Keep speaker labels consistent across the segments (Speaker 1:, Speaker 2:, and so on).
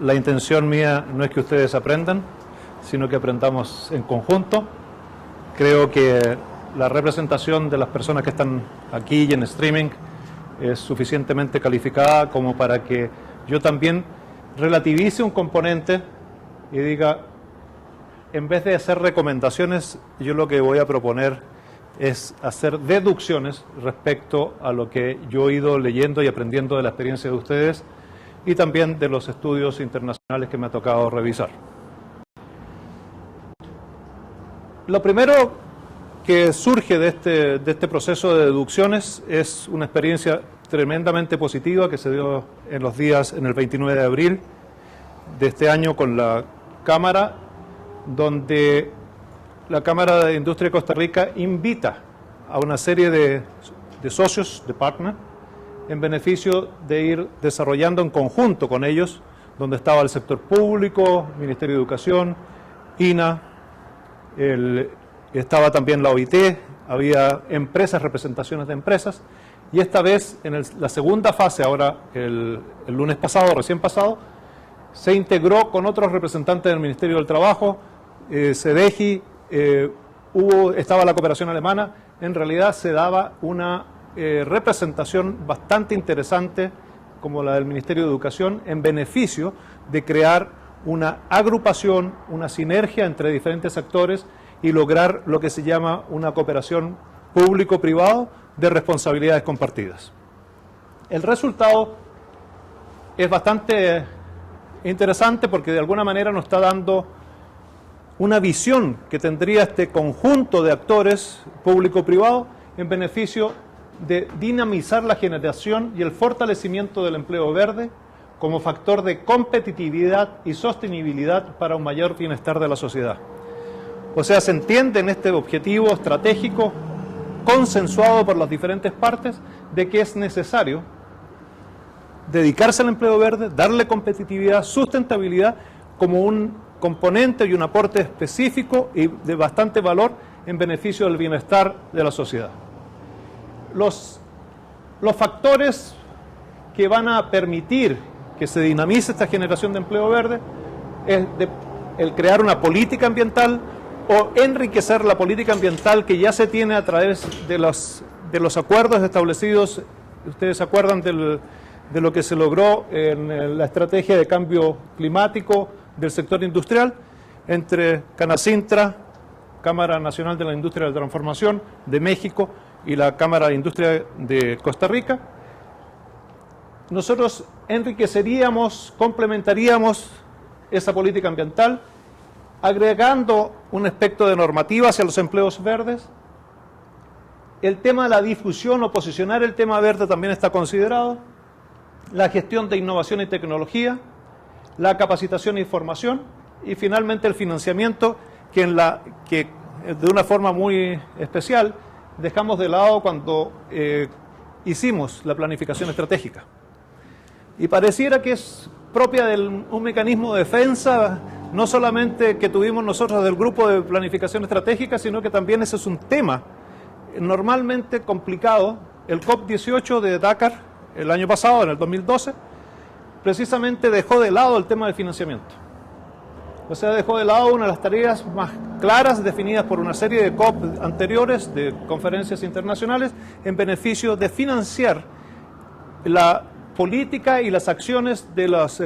Speaker 1: la intención mía no es que ustedes aprendan, sino que aprendamos en conjunto. Creo que la representación de las personas que están aquí y en streaming es suficientemente calificada como para que yo también relativice un componente y diga, en vez de hacer recomendaciones, yo lo que voy a proponer es hacer deducciones respecto a lo que yo he ido leyendo y aprendiendo de la experiencia de ustedes y también de los estudios internacionales que me ha tocado revisar. Lo primero que surge de este proceso de deducciones es una experiencia tremendamente positiva que se dio en los días, en el 29 de abril de este año con la Cámara, donde la Cámara de Industria de Costa Rica invita a una serie de socios, de partners, en beneficio de ir desarrollando en conjunto con ellos, donde estaba el sector público, Ministerio de Educación, INA, estaba también la OIT, había empresas, representaciones de empresas, y esta vez en la segunda fase, ahora el lunes pasado, recién pasado, se integró con otros representantes del Ministerio del Trabajo, CEDEGI, estaba la cooperación alemana. En realidad se daba una representación bastante interesante como la del Ministerio de Educación en beneficio de crear una agrupación, una sinergia entre diferentes actores y lograr lo que se llama una cooperación público-privado de responsabilidades compartidas. El resultado es bastante interesante porque de alguna manera nos está dando una visión que tendría este conjunto de actores público-privado en beneficio de dinamizar la generación y el fortalecimiento del empleo verde como factor de competitividad y sostenibilidad para un mayor bienestar de la sociedad. O sea, se entiende en este objetivo estratégico consensuado por las diferentes partes de que es necesario dedicarse al empleo verde, darle competitividad, sustentabilidad como un componente y un aporte específico y de bastante valor en beneficio del bienestar de la sociedad. Los factores que van a permitir que se dinamice esta generación de empleo verde es el crear una política ambiental o enriquecer la política ambiental que ya se tiene a través de los acuerdos establecidos. Ustedes se acuerdan de lo que se logró en la estrategia de cambio climático del sector industrial entre Canacintra, Cámara Nacional de la Industria de la Transformación de México y la Cámara de Industria de Costa Rica. Nosotros enriqueceríamos, complementaríamos esa política ambiental agregando un aspecto de normativa hacia los empleos verdes. El tema de la difusión o posicionar el tema verde también está considerado. La gestión de innovación y tecnología, la capacitación e información y finalmente el financiamiento que de una forma muy especial dejamos de lado cuando hicimos la planificación estratégica. Y pareciera que es propia de un mecanismo de defensa, no solamente que tuvimos nosotros del grupo de planificación estratégica, sino que también ese es un tema normalmente complicado. El COP18 de Dakar, el año pasado, en el 2012, precisamente dejó de lado el tema del financiamiento. O sea, dejó de lado una de las tareas más claras definidas por una serie de COP anteriores, de conferencias internacionales, en beneficio de financiar la política y las acciones de las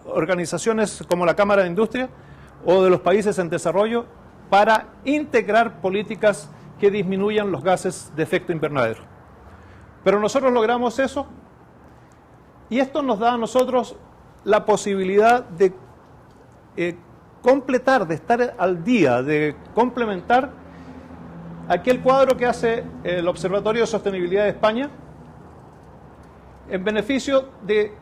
Speaker 1: organizaciones como la Cámara de Industria o de los países en desarrollo para integrar políticas que disminuyan los gases de efecto invernadero. Pero nosotros logramos eso y esto nos da a nosotros la posibilidad de completar, de estar al día, de complementar aquel cuadro que hace el Observatorio de Sostenibilidad de España en beneficio de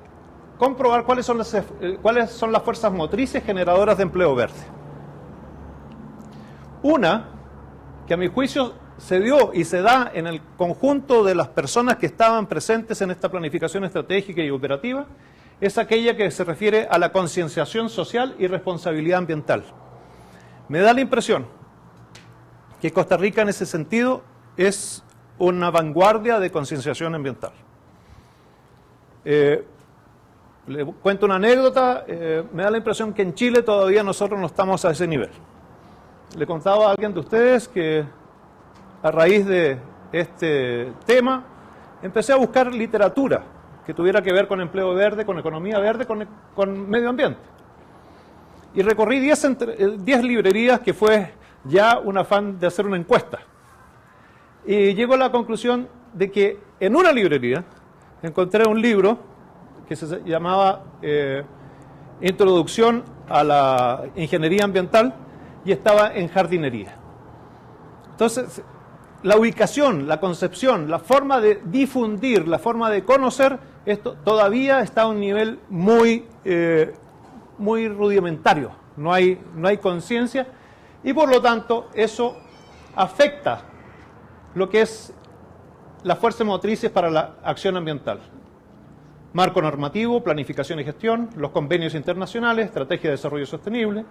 Speaker 1: comprobar cuáles son las fuerzas motrices generadoras de empleo verde. Una, que a mi juicio se dio y se da en el conjunto de las personas que estaban presentes en esta planificación estratégica y operativa, es aquella que se refiere a la concienciación social y responsabilidad ambiental. Me da la impresión que Costa Rica en ese sentido es una vanguardia de concienciación ambiental. Le cuento una anécdota, me da la impresión que en Chile todavía nosotros no estamos a ese nivel. Le contaba a alguien de ustedes que a raíz de este tema empecé a buscar literatura que tuviera que ver con empleo verde, con economía verde, con medio ambiente. Y recorrí 10 librerías, que fue ya un afán de hacer una encuesta. Y llego a la conclusión de que en una librería encontré un libro que se llamaba Introducción a la Ingeniería Ambiental y estaba en jardinería. Entonces, la ubicación, la concepción, la forma de difundir, la forma de conocer, esto todavía está a un nivel muy rudimentario. No hay conciencia y por lo tanto eso afecta lo que es las fuerzas motrices para la acción ambiental. Marco normativo, planificación y gestión, los convenios internacionales, estrategia de desarrollo sostenible,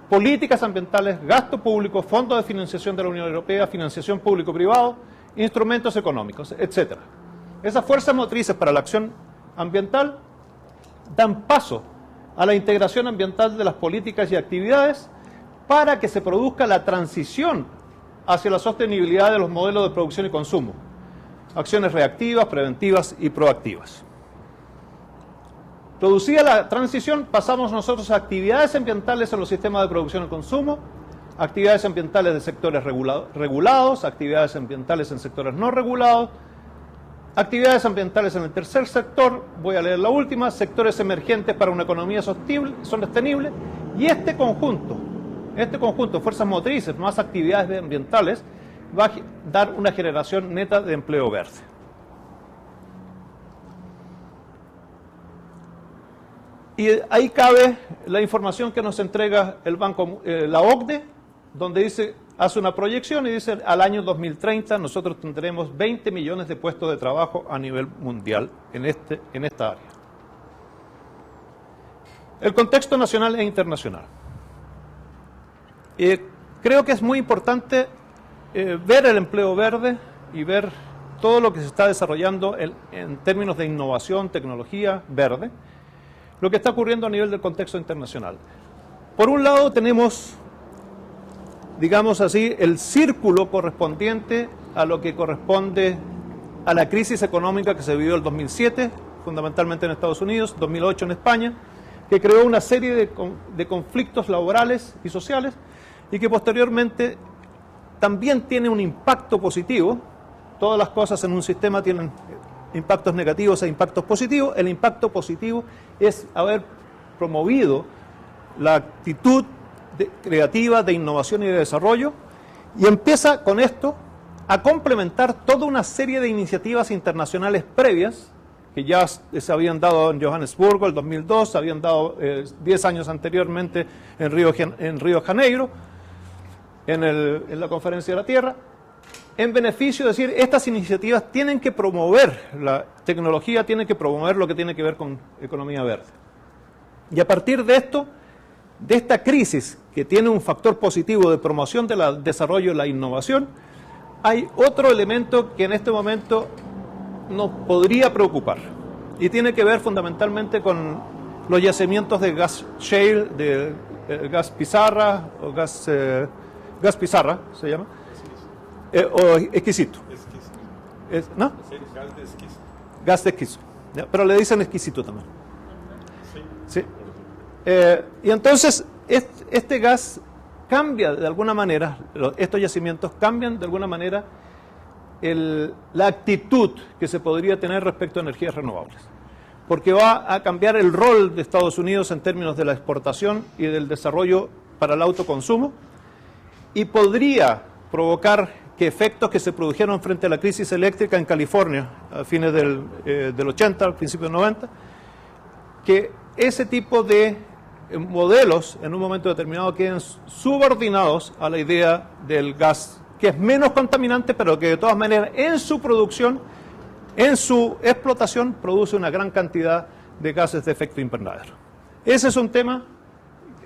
Speaker 1: políticas ambientales, gasto público, fondos de financiación de la Unión Europea, financiación público-privado, instrumentos económicos, etc. Esas fuerzas motrices para la acción ambiental dan paso a la integración ambiental de las políticas y actividades para que se produzca la transición hacia la sostenibilidad de los modelos de producción y consumo. Acciones reactivas, preventivas y proactivas. Producida la transición, pasamos nosotros a actividades ambientales en los sistemas de producción y consumo, actividades ambientales de sectores regulados, actividades ambientales en sectores no regulados, actividades ambientales en el tercer sector, voy a leer la última, sectores emergentes para una economía sostenible, y este conjunto, fuerzas motrices más actividades ambientales, va a dar una generación neta de empleo verde. Y ahí cabe la información que nos entrega la OCDE, donde hace una proyección y dice al año 2030 nosotros tendremos 20 millones de puestos de trabajo a nivel mundial en esta área. El contexto nacional e internacional. Creo que es muy importante ver el empleo verde y ver todo lo que se está desarrollando en términos de innovación, tecnología verde, lo que está ocurriendo a nivel del contexto internacional. Por un lado tenemos, digamos así, el círculo correspondiente a lo que corresponde a la crisis económica que se vivió en el 2007, fundamentalmente en Estados Unidos, 2008 en España, que creó una serie de conflictos laborales y sociales y que posteriormente también tiene un impacto positivo. Todas las cosas en un sistema tienen impactos negativos e impactos positivos. El impacto positivo es haber promovido la actitud creativa de innovación y de desarrollo, y empieza con esto a complementar toda una serie de iniciativas internacionales previas que ya se habían dado en Johannesburgo el 2002, se habían dado 10 años anteriormente en Río de Janeiro, en la Conferencia de la Tierra, en beneficio de decir, estas iniciativas tienen que promover la tecnología, tienen que promover lo que tiene que ver con economía verde. Y a partir de esto, de esta crisis que tiene un factor positivo de promoción del desarrollo y la innovación, hay otro elemento que en este momento nos podría preocupar y tiene que ver fundamentalmente con los yacimientos de gas shale, de gas pizarra o gas pizarra se llama, o exquisito. ¿No? Gas de esquisto, pero le dicen exquisito también. Sí. Y entonces este gas cambia de alguna manera, estos yacimientos cambian de alguna manera la actitud que se podría tener respecto a energías renovables, porque va a cambiar el rol de Estados Unidos en términos de la exportación y del desarrollo para el autoconsumo, y podría provocar que efectos que se produjeron frente a la crisis eléctrica en California a fines del 80, al principio del 90, que ese tipo de modelos en un momento determinado queden subordinados a la idea del gas, que es menos contaminante, pero que de todas maneras en su producción, en su explotación, produce una gran cantidad de gases de efecto invernadero. Ese es un tema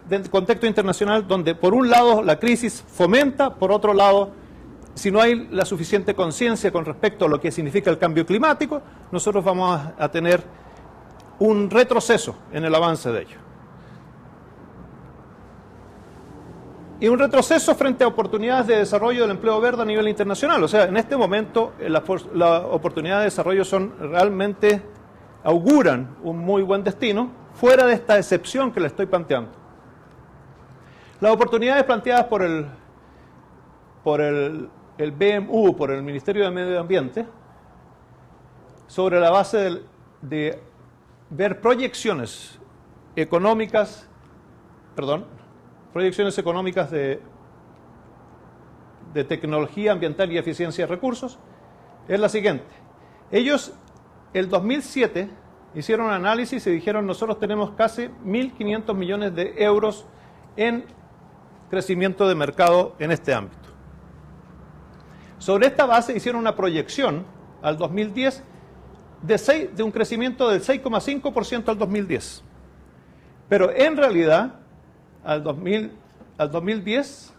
Speaker 1: del contexto internacional donde por un lado la crisis fomenta, por otro lado, si no hay la suficiente conciencia con respecto a lo que significa el cambio climático, nosotros vamos a tener un retroceso en el avance de ello. Y un retroceso frente a oportunidades de desarrollo del empleo verde a nivel internacional. O sea, en este momento las oportunidades de desarrollo realmente auguran un muy buen destino, fuera de esta excepción que le estoy planteando. Las oportunidades planteadas por el BMU, por el Ministerio de Medio Ambiente, sobre la base de ver proyecciones económicas de tecnología ambiental y eficiencia de recursos, es la siguiente. Ellos, el 2007, hicieron un análisis y dijeron: nosotros tenemos casi 1.500 millones de euros en crecimiento de mercado en este ámbito. Sobre esta base hicieron una proyección al 2010 de un crecimiento del 6,5% al 2010. Pero en realidad, al 2010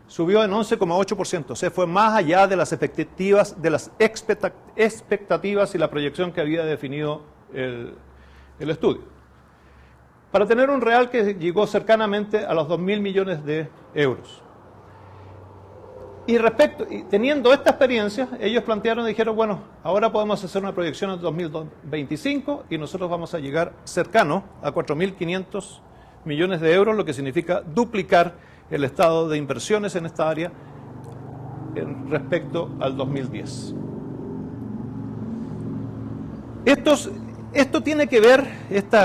Speaker 1: subió en 11,8%, o sea, fue más allá de las expectativas y la proyección que había definido el estudio. Para tener un real que llegó cercanamente a los 2.000 millones de euros. Y teniendo esta experiencia, ellos plantearon y dijeron: bueno, ahora podemos hacer una proyección en 2025 y nosotros vamos a llegar cercano a 4.500 millones de euros, lo que significa duplicar el estado de inversiones en esta área respecto al 2010. Esto tiene que ver, este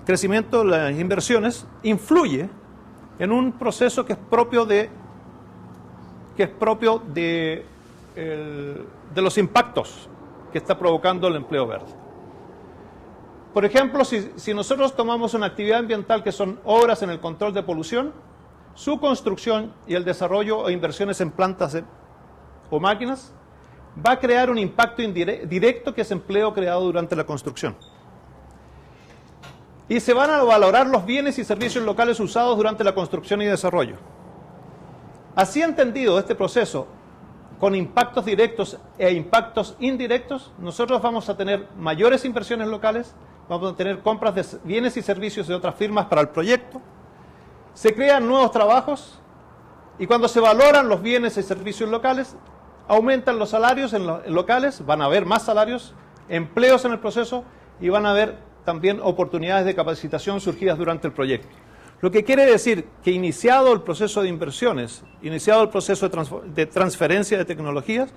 Speaker 1: crecimiento de las inversiones influye en un proceso que es propio de los impactos que está provocando el empleo verde. Por ejemplo, si nosotros tomamos una actividad ambiental que son obras en el control de polución, su construcción y el desarrollo o inversiones en plantas o máquinas va a crear un impacto directo, que es empleo creado durante la construcción. Y se van a valorar los bienes y servicios locales usados durante la construcción y desarrollo. Así entendido este proceso, con impactos directos e impactos indirectos, nosotros vamos a tener mayores inversiones locales, vamos a tener compras de bienes y servicios de otras firmas para el proyecto, se crean nuevos trabajos y cuando se valoran los bienes y servicios locales, aumentan los salarios locales, van a haber más salarios, empleos en el proceso y van a haber también oportunidades de capacitación surgidas durante el proyecto. Lo que quiere decir que iniciado el proceso de inversiones, iniciado el proceso de transferencia de tecnologías,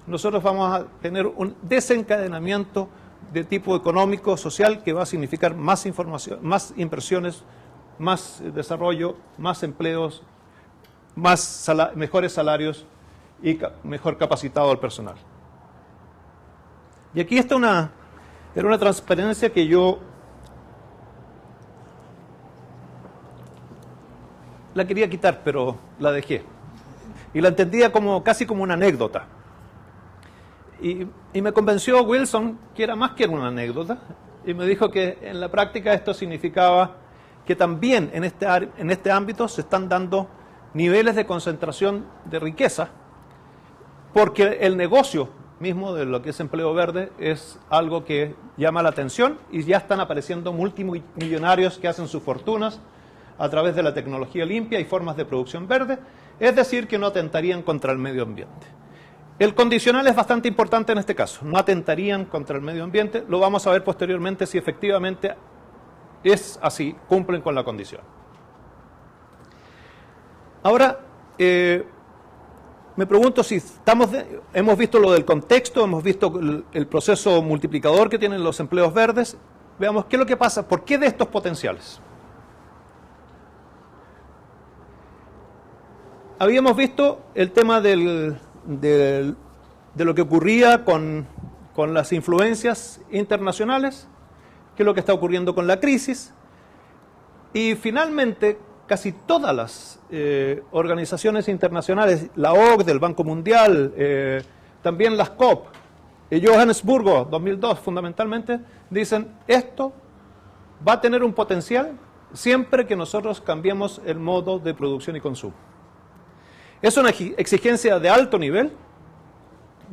Speaker 1: nosotros vamos a tener un desencadenamiento de tipo económico, social, que va a significar más información, más inversiones, más desarrollo, más empleos, mejores salarios y mejor capacitado al personal. Y aquí está era una transparencia que yo la quería quitar, pero la dejé. Y la entendía casi como una anécdota. Y me convenció Wilson que era más que una anécdota, y me dijo que en la práctica esto significaba que también en este ámbito se están dando niveles de concentración de riqueza, porque el negocio mismo de lo que es empleo verde es algo que llama la atención y ya están apareciendo multimillonarios que hacen sus fortunas a través de la tecnología limpia y formas de producción verde, es decir, que no atentarían contra el medio ambiente. El condicional es bastante importante en este caso, no atentarían contra el medio ambiente, lo vamos a ver posteriormente si efectivamente es así, cumplen con la condición. Ahora, me pregunto si hemos visto lo del contexto, hemos visto el proceso multiplicador que tienen los empleos verdes, veamos qué es lo que pasa, por qué de estos potenciales. Habíamos visto el tema de lo que ocurría con las influencias internacionales, qué es lo que está ocurriendo con la crisis, y finalmente casi todas las organizaciones internacionales, la OCDE, el Banco Mundial, también las COP, Johannesburgo 2002 fundamentalmente, dicen esto va a tener un potencial siempre que nosotros cambiemos el modo de producción y consumo. Es una exigencia de alto nivel.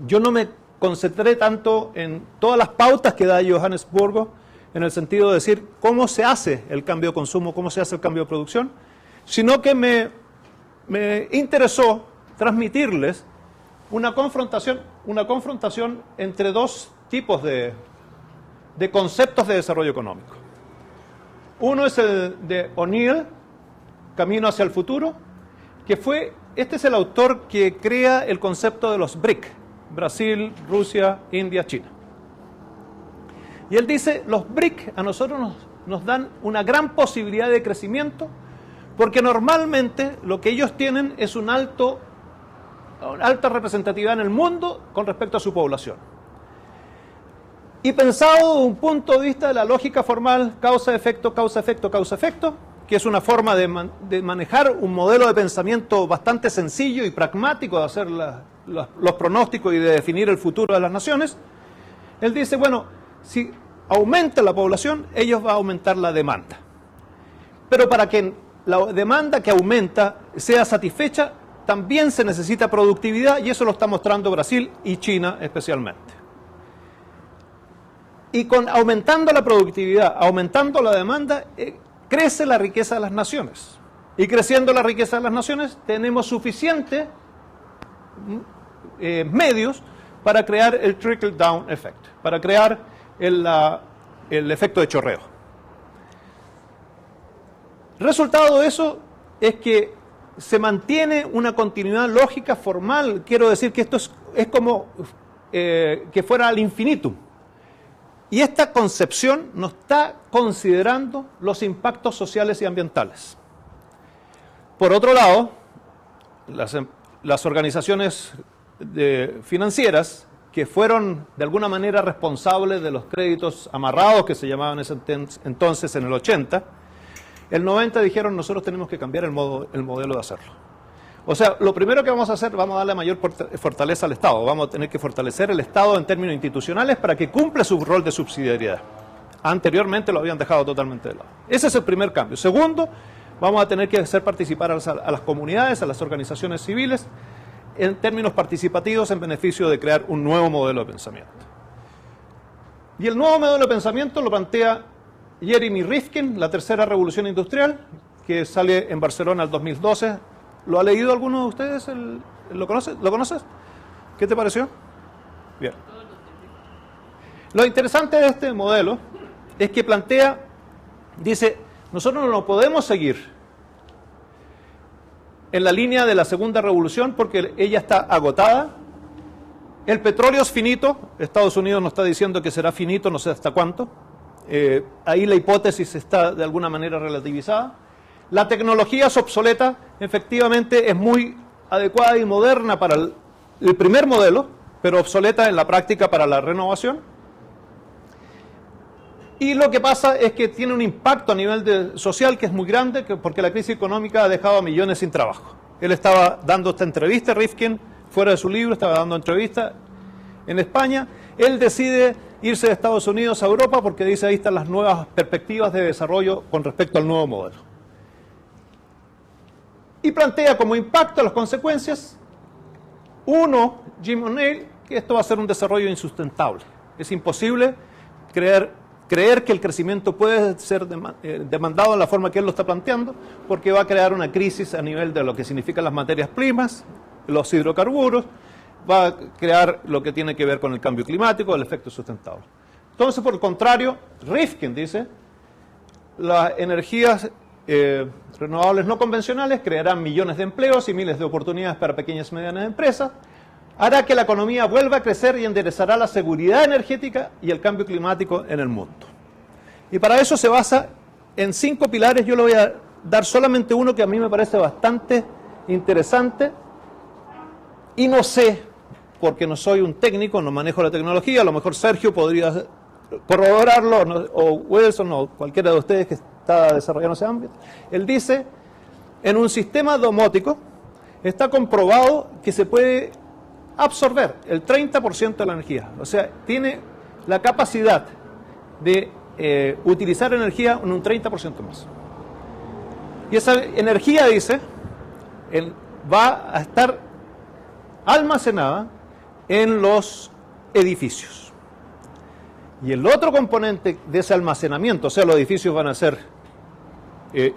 Speaker 1: Yo no me concentré tanto en todas las pautas que da Johannesburgo, en el sentido de decir cómo se hace el cambio de consumo, cómo se hace el cambio de producción, sino que me interesó transmitirles una confrontación entre dos tipos de conceptos de desarrollo económico. Uno es el de O'Neill, Camino hacia el futuro, este es el autor que crea el concepto de los BRIC, Brasil, Rusia, India, China. Y él dice, los BRIC a nosotros nos dan una gran posibilidad de crecimiento, porque normalmente lo que ellos tienen es una alta representatividad en el mundo con respecto a su población. Y pensado desde un punto de vista de la lógica formal, causa-efecto, causa-efecto, causa-efecto, que es una forma de manejar un modelo de pensamiento bastante sencillo y pragmático de hacer los pronósticos y de definir el futuro de las naciones, él dice, bueno, si aumenta la población, ellos van a aumentar la demanda. Pero para que la demanda que aumenta sea satisfecha, también se necesita productividad, y eso lo está mostrando Brasil y China especialmente. Y aumentando la productividad, aumentando la demanda, crece la riqueza de las naciones. Y creciendo la riqueza de las naciones, tenemos suficientes medios para crear el trickle-down effect, para crear el efecto de chorreo. El resultado de eso es que se mantiene una continuidad lógica formal. Quiero decir que esto es como que fuera al infinitum. Y esta concepción no está considerando los impactos sociales y ambientales. Por otro lado, las organizaciones financieras que fueron de alguna manera responsables de los créditos amarrados, que se llamaban entonces en el 80, el 90 dijeron, nosotros tenemos que cambiar el modelo de hacerlo. O sea, lo primero que vamos a hacer, vamos a darle mayor fortaleza al Estado. Vamos a tener que fortalecer el Estado en términos institucionales para que cumpla su rol de subsidiariedad. Anteriormente lo habían dejado totalmente de lado. Ese es el primer cambio. Segundo, vamos a tener que hacer participar a las comunidades, a las organizaciones civiles, en términos participativos en beneficio de crear un nuevo modelo de pensamiento. Y el nuevo modelo de pensamiento lo plantea Jeremy Rifkin, La tercera revolución industrial, que sale en Barcelona el 2012. ¿Lo ha leído alguno de ustedes? ¿Lo conoces? ¿Qué te pareció? Bien. Lo interesante de este modelo es que dice, nosotros no podemos seguir en la línea de la segunda revolución porque ella está agotada. El petróleo es finito, Estados Unidos nos está diciendo que será finito, no sé hasta cuánto. Ahí la hipótesis está de alguna manera relativizada. La tecnología es obsoleta, efectivamente es muy adecuada y moderna para el primer modelo, pero obsoleta en la práctica para la renovación. Y lo que pasa es que tiene un impacto a nivel social que es muy grande, porque la crisis económica ha dejado a millones sin trabajo. Él estaba dando esta entrevista, Rifkin, fuera de su libro, estaba dando entrevista en España. Él decide irse de Estados Unidos a Europa porque dice ahí están las nuevas perspectivas de desarrollo con respecto al nuevo modelo. Y plantea como impacto las consecuencias, uno, Jim O'Neill, que esto va a ser un desarrollo insustentable. Es imposible creer que el crecimiento puede ser demandado en la forma que él lo está planteando, porque va a crear una crisis a nivel de lo que significan las materias primas, los hidrocarburos, va a crear lo que tiene que ver con el cambio climático, el efecto sustentable. Entonces, por el contrario, Rifkin dice, las energías renovables no convencionales crearán millones de empleos y miles de oportunidades para pequeñas y medianas empresas, hará que la economía vuelva a crecer y enderezará la seguridad energética y el cambio climático en el mundo. Y para eso se basa en 5 pilares. Yo le voy a dar solamente uno que a mí me parece bastante interesante y no sé, porque no soy un técnico, no manejo la tecnología, a lo mejor Sergio podría corroborarlo, o Wilson, o cualquiera de ustedes que está desarrollando ese ámbito. Él dice, en un sistema domótico está comprobado que se puede absorber el 30% de la energía. O sea, tiene la capacidad de utilizar energía en un 30% más. Y esa energía, dice, va a estar almacenada en los edificios. Y el otro componente de ese almacenamiento, o sea, los edificios van a ser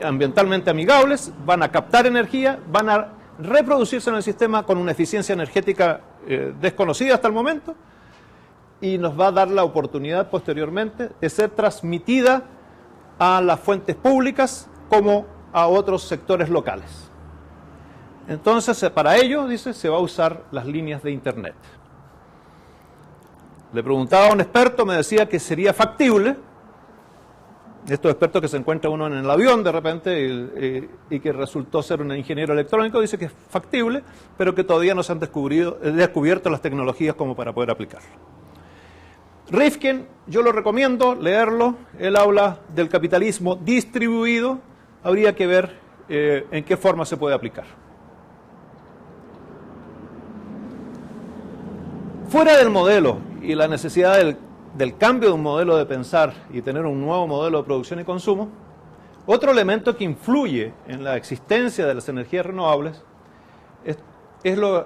Speaker 1: ambientalmente amigables, van a captar energía, van a reproducirse en el sistema con una eficiencia energética desconocida hasta el momento, y nos va a dar la oportunidad posteriormente de ser transmitida a las fuentes públicas como a otros sectores locales. Entonces, para ello, dice, se va a usar las líneas de Internet. Le preguntaba a un experto, me decía que sería factible, estos expertos que se encuentra uno en el avión de repente y que resultó ser un ingeniero electrónico, dice que es factible, pero que todavía no se han descubierto las tecnologías como para poder aplicarlo. Rifkin, yo lo recomiendo leerlo, él habla del capitalismo distribuido, habría que ver en qué forma se puede aplicar. Fuera del modelo y la necesidad del cambio de un modelo de pensar y tener un nuevo modelo de producción y consumo, otro elemento que influye en la existencia de las energías renovables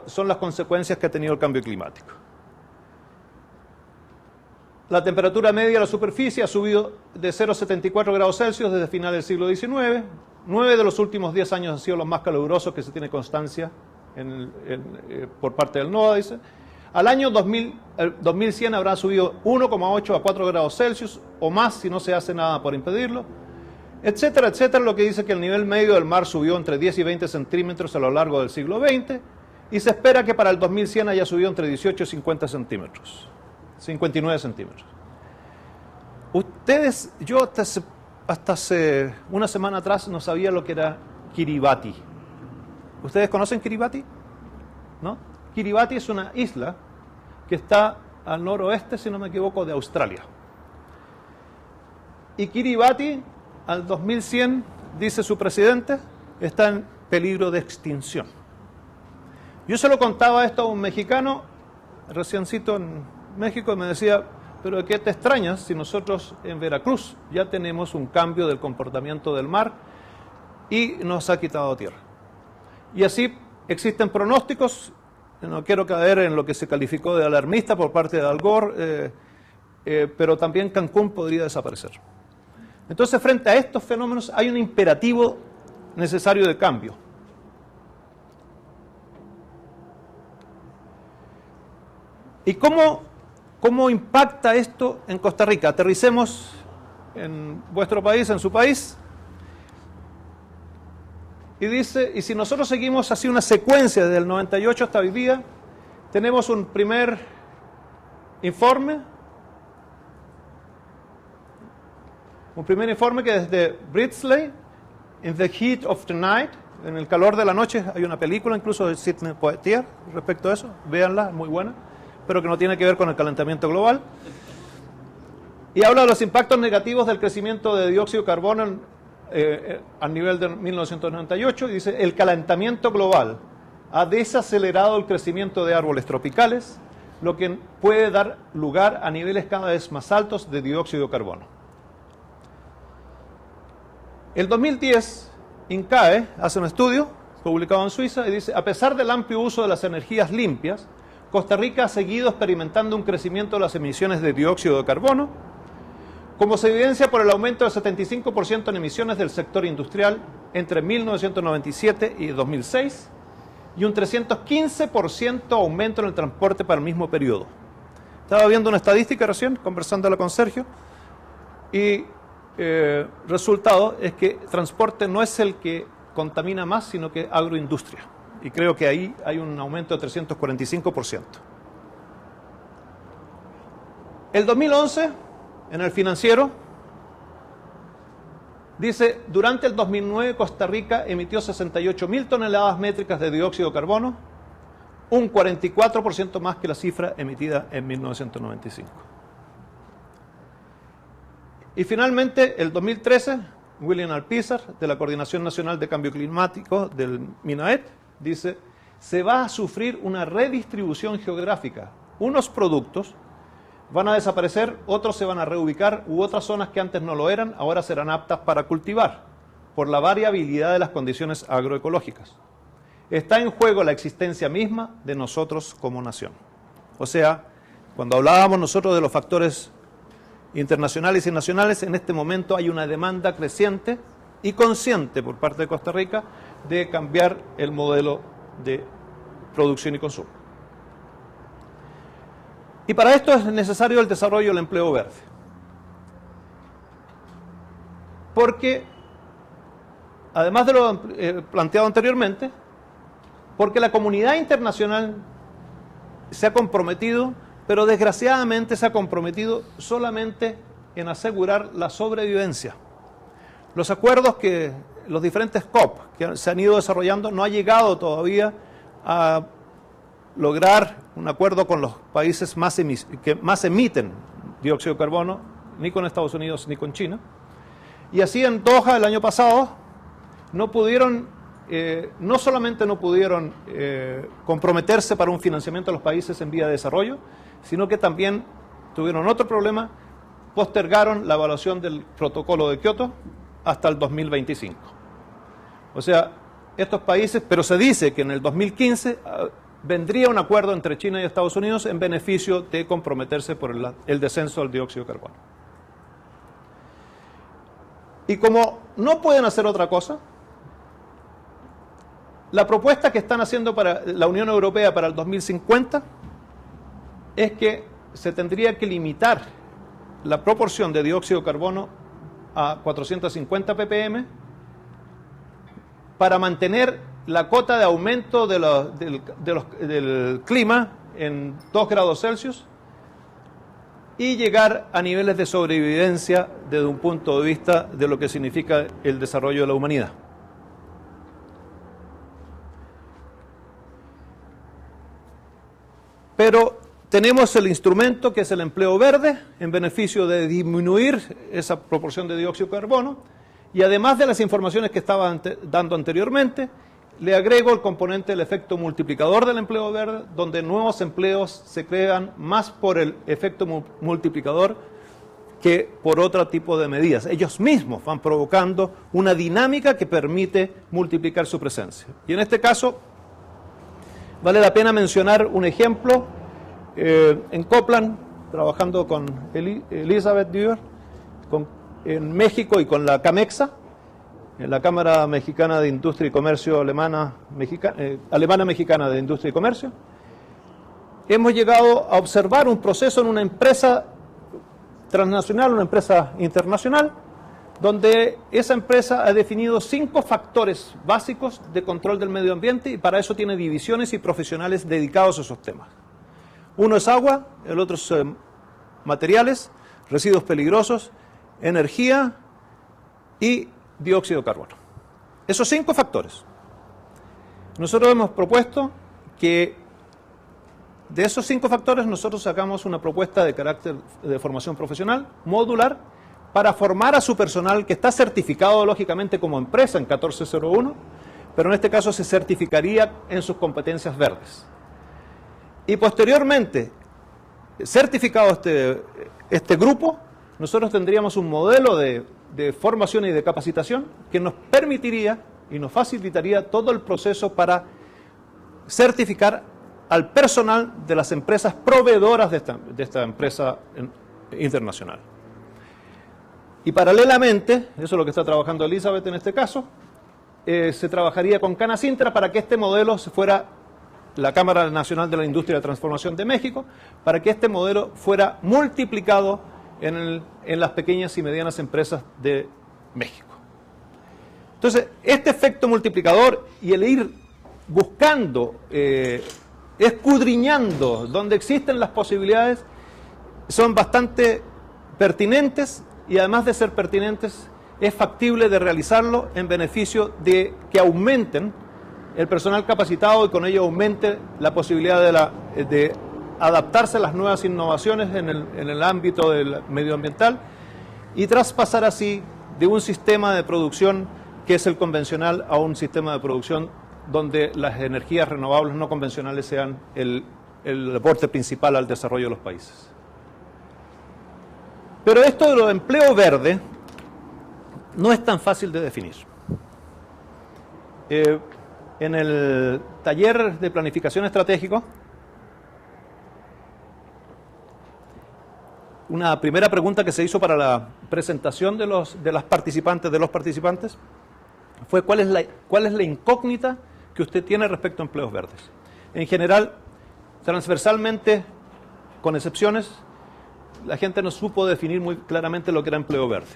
Speaker 1: son las consecuencias que ha tenido el cambio climático. La temperatura media de la superficie ha subido de 0,74 grados Celsius desde finales del siglo XIX. 9 de los últimos 10 años han sido los más calurosos que se tiene constancia por parte del NOAA, dice. Al año 2100 habrá subido 1,8 a 4 grados Celsius o más si no se hace nada por impedirlo, etcétera, etcétera, lo que dice que el nivel medio del mar subió entre 10 y 20 centímetros a lo largo del siglo XX y se espera que para el 2100 haya subido entre 18 y 50 centímetros, 59 centímetros. Ustedes, yo hasta hace una semana atrás no sabía lo que era Kiribati. ¿Ustedes conocen Kiribati? ¿No? Kiribati es una isla que está al noroeste, si no me equivoco, de Australia. Y Kiribati, al 2100, dice su presidente, está en peligro de extinción. Yo se lo contaba esto a un mexicano, reciencito en México, y me decía, pero ¿de qué te extrañas si nosotros en Veracruz ya tenemos un cambio del comportamiento del mar y nos ha quitado tierra? Y así existen pronósticos. No quiero caer en lo que se calificó de alarmista por parte de Al Gore, pero también Cancún podría desaparecer. Entonces, frente a estos fenómenos hay un imperativo necesario de cambio. ¿Y cómo impacta esto en Costa Rica? Aterricemos en vuestro país, en su país. Y dice, y si nosotros seguimos así una secuencia desde el 98 hasta hoy día, tenemos un primer informe que desde Bridgely, In the Heat of the Night, en el calor de la noche, hay una película incluso de Sidney Poitier respecto a eso, véanla, muy buena, pero que no tiene que ver con el calentamiento global. Y habla de los impactos negativos del crecimiento de dióxido de carbono a nivel de 1998, y dice, el calentamiento global ha desacelerado el crecimiento de árboles tropicales, lo que puede dar lugar a niveles cada vez más altos de dióxido de carbono. El 2010, INCAE hace un estudio publicado en Suiza y dice, a pesar del amplio uso de las energías limpias, Costa Rica ha seguido experimentando un crecimiento de las emisiones de dióxido de carbono, como se evidencia por el aumento del 75% en emisiones del sector industrial entre 1997 y 2006 y un 315% aumento en el transporte para el mismo periodo. Estaba viendo una estadística recién, conversándola con Sergio, y resultado es que transporte no es el que contamina más, sino que agroindustria. Y creo que ahí hay un aumento de 345%. El 2011... en el Financiero, dice, durante el 2009 Costa Rica emitió 68.000 toneladas métricas de dióxido de carbono, un 44% más que la cifra emitida en 1995. Y finalmente, el 2013, William Alpizar, de la Coordinación Nacional de Cambio Climático del MINAET, dice, se va a sufrir una redistribución geográfica. Unos productos van a desaparecer, otros se van a reubicar, u otras zonas que antes no lo eran, ahora serán aptas para cultivar, por la variabilidad de las condiciones agroecológicas. Está en juego la existencia misma de nosotros como nación. O sea, cuando hablábamos nosotros de los factores internacionales y nacionales, en este momento hay una demanda creciente y consciente por parte de Costa Rica de cambiar el modelo de producción y consumo. Y para esto es necesario el desarrollo del empleo verde. Porque, además de lo planteado anteriormente, porque la comunidad internacional se ha comprometido, pero desgraciadamente se ha comprometido solamente en asegurar la sobrevivencia. Los acuerdos que los diferentes COP que se han ido desarrollando no ha llegado todavía a lograr un acuerdo con los países que más emiten dióxido de carbono, ni con Estados Unidos ni con China. Y así en Doha el año pasado no solamente no pudieron comprometerse para un financiamiento a los países en vía de desarrollo, sino que también tuvieron otro problema, postergaron la evaluación del protocolo de Kioto hasta el 2025. O sea, estos países, pero se dice que en el 2015 vendría un acuerdo entre China y Estados Unidos en beneficio de comprometerse por el descenso del dióxido de carbono. Y como no pueden hacer otra cosa, la propuesta que están haciendo para la Unión Europea para el 2050 es que se tendría que limitar la proporción de dióxido de carbono a 450 ppm para mantener la cota de aumento del clima en 2 grados Celsius y llegar a niveles de sobrevivencia desde un punto de vista de lo que significa el desarrollo de la humanidad. Pero tenemos el instrumento que es el empleo verde en beneficio de disminuir esa proporción de dióxido de carbono, y además de las informaciones que estaba dando anteriormente, le agrego el componente del efecto multiplicador del empleo verde, donde nuevos empleos se crean más por el efecto multiplicador que por otro tipo de medidas. Ellos mismos van provocando una dinámica que permite multiplicar su presencia. Y en este caso, vale la pena mencionar un ejemplo. En Copland, trabajando con Elizabeth Dewar, en México y con la CAMEXA, en la Cámara Mexicana de Industria y Comercio Alemana-Mexicana de Industria y Comercio, hemos llegado a observar un proceso en una empresa transnacional, una empresa internacional, donde esa empresa ha definido 5 factores básicos de control del medio ambiente y para eso tiene divisiones y profesionales dedicados a esos temas. Uno es agua, el otro es materiales, residuos peligrosos, energía y dióxido de carbono. Esos 5 factores. Nosotros hemos propuesto que de esos 5 factores nosotros sacamos una propuesta de carácter de formación profesional modular para formar a su personal que está certificado lógicamente como empresa en 1401, pero en este caso se certificaría en sus competencias verdes. Y posteriormente, certificado este grupo, nosotros tendríamos un modelo de formación y de capacitación que nos permitiría y nos facilitaría todo el proceso para certificar al personal de las empresas proveedoras de esta empresa internacional. Y paralelamente, eso es lo que está trabajando Elizabeth en este caso, se trabajaría con Canacintra para que este modelo fuera la Cámara Nacional de la Industria y la Transformación de México, para que este modelo fuera multiplicado en las pequeñas y medianas empresas de México. Entonces, este efecto multiplicador y el ir buscando, escudriñando donde existen las posibilidades, son bastante pertinentes y además de ser pertinentes, es factible de realizarlo en beneficio de que aumenten el personal capacitado y con ello aumente la posibilidad de adaptarse a las nuevas innovaciones en el ámbito del medioambiental y traspasar así de un sistema de producción que es el convencional a un sistema de producción donde las energías renovables no convencionales sean el aporte principal al desarrollo de los países. Pero esto de los empleos verdes no es tan fácil de definir. En el taller de planificación estratégico una primera pregunta que se hizo para la presentación de los participantes, fue ¿cuál es la incógnita que usted tiene respecto a empleos verdes? En general, transversalmente, con excepciones, la gente no supo definir muy claramente lo que era empleo verde.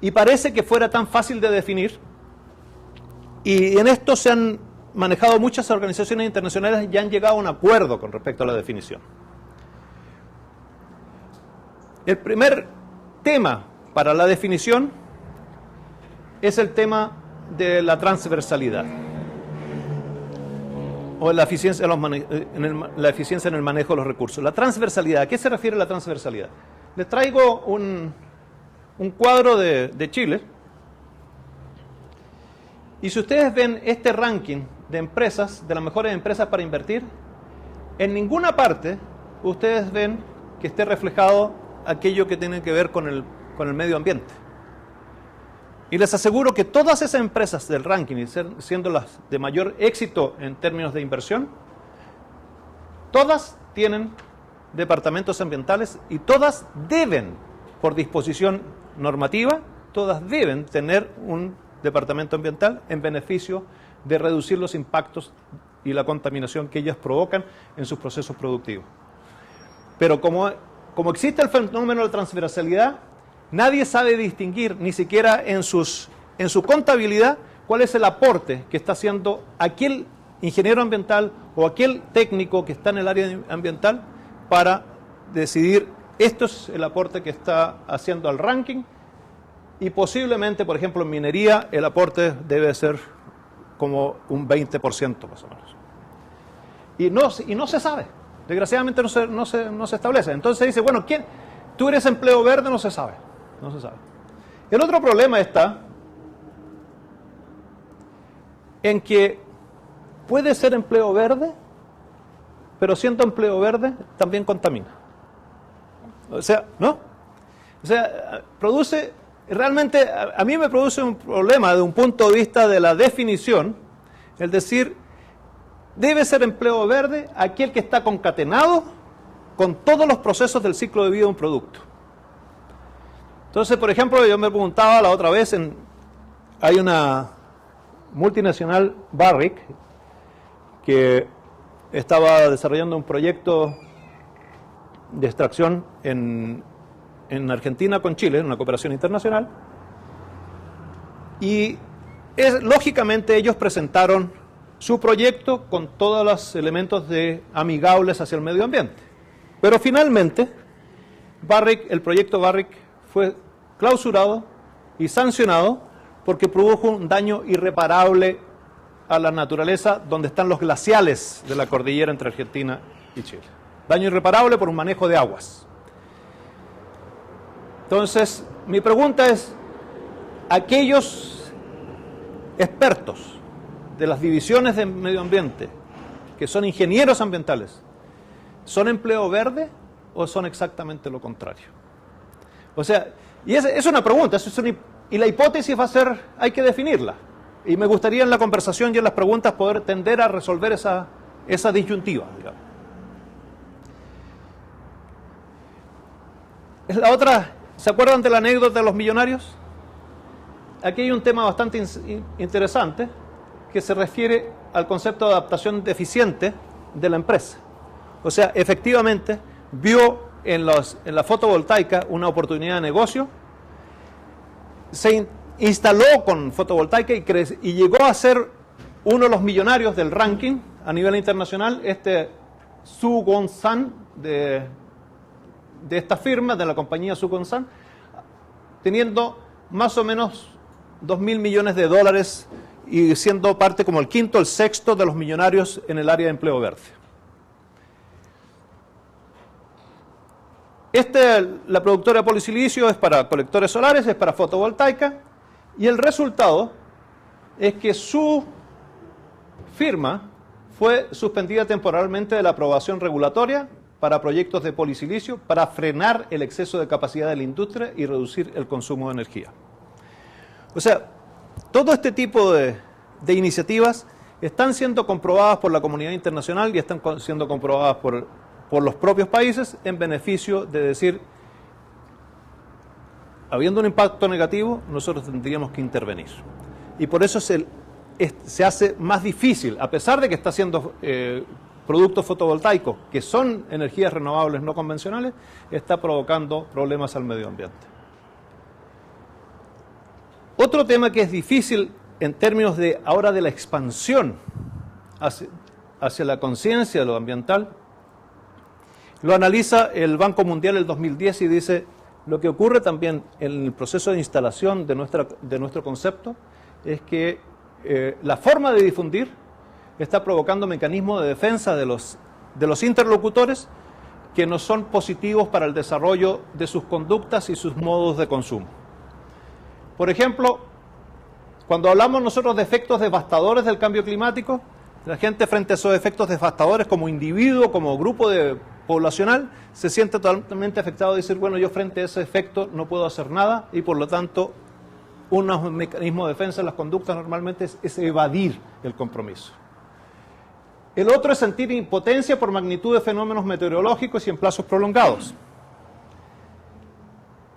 Speaker 1: Y parece que fuera tan fácil de definir, y en esto se han manejado muchas organizaciones internacionales y han llegado a un acuerdo con respecto a la definición. El primer tema para la definición es el tema de la transversalidad o la eficiencia en el manejo de los recursos. La transversalidad, ¿a qué se refiere la transversalidad? Les traigo un cuadro de Chile, y si ustedes ven este ranking de empresas, de las mejores empresas para invertir, en ninguna parte ustedes ven que esté reflejado aquello que tiene que ver con el medio ambiente. Y les aseguro que todas esas empresas del ranking, y siendo las de mayor éxito en términos de inversión, todas tienen departamentos ambientales y todas deben, por disposición normativa, todas deben tener un departamento ambiental en beneficio de reducir los impactos y la contaminación que ellas provocan en sus procesos productivos. Pero como existe el fenómeno de la transversalidad, nadie sabe distinguir, ni siquiera en su contabilidad, cuál es el aporte que está haciendo aquel ingeniero ambiental o aquel técnico que está en el área ambiental para decidir, esto es el aporte que está haciendo al ranking, y posiblemente, por ejemplo, en minería, el aporte debe ser como un 20% más o menos. Y no se sabe. Desgraciadamente no se establece. Entonces se dice, bueno, ¿tú eres empleo verde? No se sabe. No se sabe. El otro problema está en que puede ser empleo verde, pero siendo empleo verde también contamina. O sea, ¿no? O sea, realmente a mí me produce un problema de un punto de vista de la definición, el decir, debe ser empleo verde aquel que está concatenado con todos los procesos del ciclo de vida de un producto. Entonces, por ejemplo, yo me preguntaba la otra vez, hay una multinacional, Barrick, que estaba desarrollando un proyecto de extracción en Argentina con Chile, en una cooperación internacional, y lógicamente ellos presentaron su proyecto con todos los elementos amigables hacia el medio ambiente. Pero finalmente, el proyecto Barrick fue clausurado y sancionado porque produjo un daño irreparable a la naturaleza donde están los glaciales de la cordillera entre Argentina y Chile. Daño irreparable por un manejo de aguas. Entonces, mi pregunta es, aquellos expertos de las divisiones de medio ambiente, que son ingenieros ambientales, ¿son empleo verde o son exactamente lo contrario? O sea, y es una pregunta, y la hipótesis va a ser, hay que definirla. Y me gustaría en la conversación y en las preguntas poder tender a resolver esa disyuntiva, digamos. La otra, ¿se acuerdan de la anécdota de los millonarios? Aquí hay un tema bastante interesante que se refiere al concepto de adaptación deficiente de la empresa. O sea, efectivamente, vio en la fotovoltaica una oportunidad de negocio, se instaló con fotovoltaica y llegó a ser uno de los millonarios del ranking a nivel internacional, Su Gon-san de esta firma, de la compañía Su Gon-san, teniendo más o menos 2.000 millones de dólares y siendo parte como el quinto, el sexto de los millonarios en el área de empleo verde. La productora de polisilicio es para colectores solares, es para fotovoltaica, y el resultado es que su firma fue suspendida temporalmente de la aprobación regulatoria para proyectos de polisilicio para frenar el exceso de capacidad de la industria y reducir el consumo de energía. O sea, todo este tipo de iniciativas están siendo comprobadas por la comunidad internacional y están siendo comprobadas por por los propios países en beneficio de decir, habiendo un impacto negativo, nosotros tendríamos que intervenir. Y por eso se hace más difícil, a pesar de que está haciendo productos fotovoltaicos, que son energías renovables no convencionales, está provocando problemas al medio ambiente. Otro tema que es difícil en términos de ahora de la expansión hacia la conciencia de lo ambiental, lo analiza el Banco Mundial el 2010 y dice, lo que ocurre también en el proceso de instalación de nuestro concepto es que la forma de difundir está provocando mecanismos de defensa de los interlocutores que no son positivos para el desarrollo de sus conductas y sus modos de consumo. Por ejemplo, cuando hablamos nosotros de efectos devastadores del cambio climático, la gente frente a esos efectos devastadores como individuo, como grupo poblacional, se siente totalmente afectado de decir, bueno, yo frente a ese efecto no puedo hacer nada y por lo tanto un mecanismo de defensa de las conductas normalmente es evadir el compromiso. El otro es sentir impotencia por magnitud de fenómenos meteorológicos y en plazos prolongados.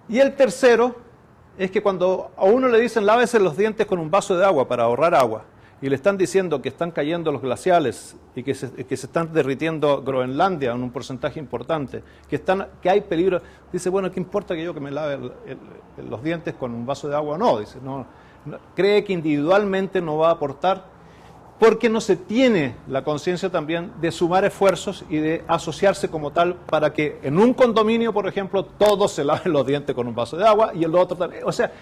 Speaker 1: Y el tercero es que cuando a uno le dicen lávese los dientes con un vaso de agua para ahorrar agua y le están diciendo que están cayendo los glaciales y que se están derritiendo Groenlandia en un porcentaje importante, que hay peligro, dice, bueno, ¿qué importa que me lave los dientes con un vaso de agua o no? Dice, no, cree que individualmente no va a aportar porque no se tiene la conciencia también de sumar esfuerzos y de asociarse como tal para que en un condominio, por ejemplo, todos se laven los dientes con un vaso de agua y el otro también. O sea,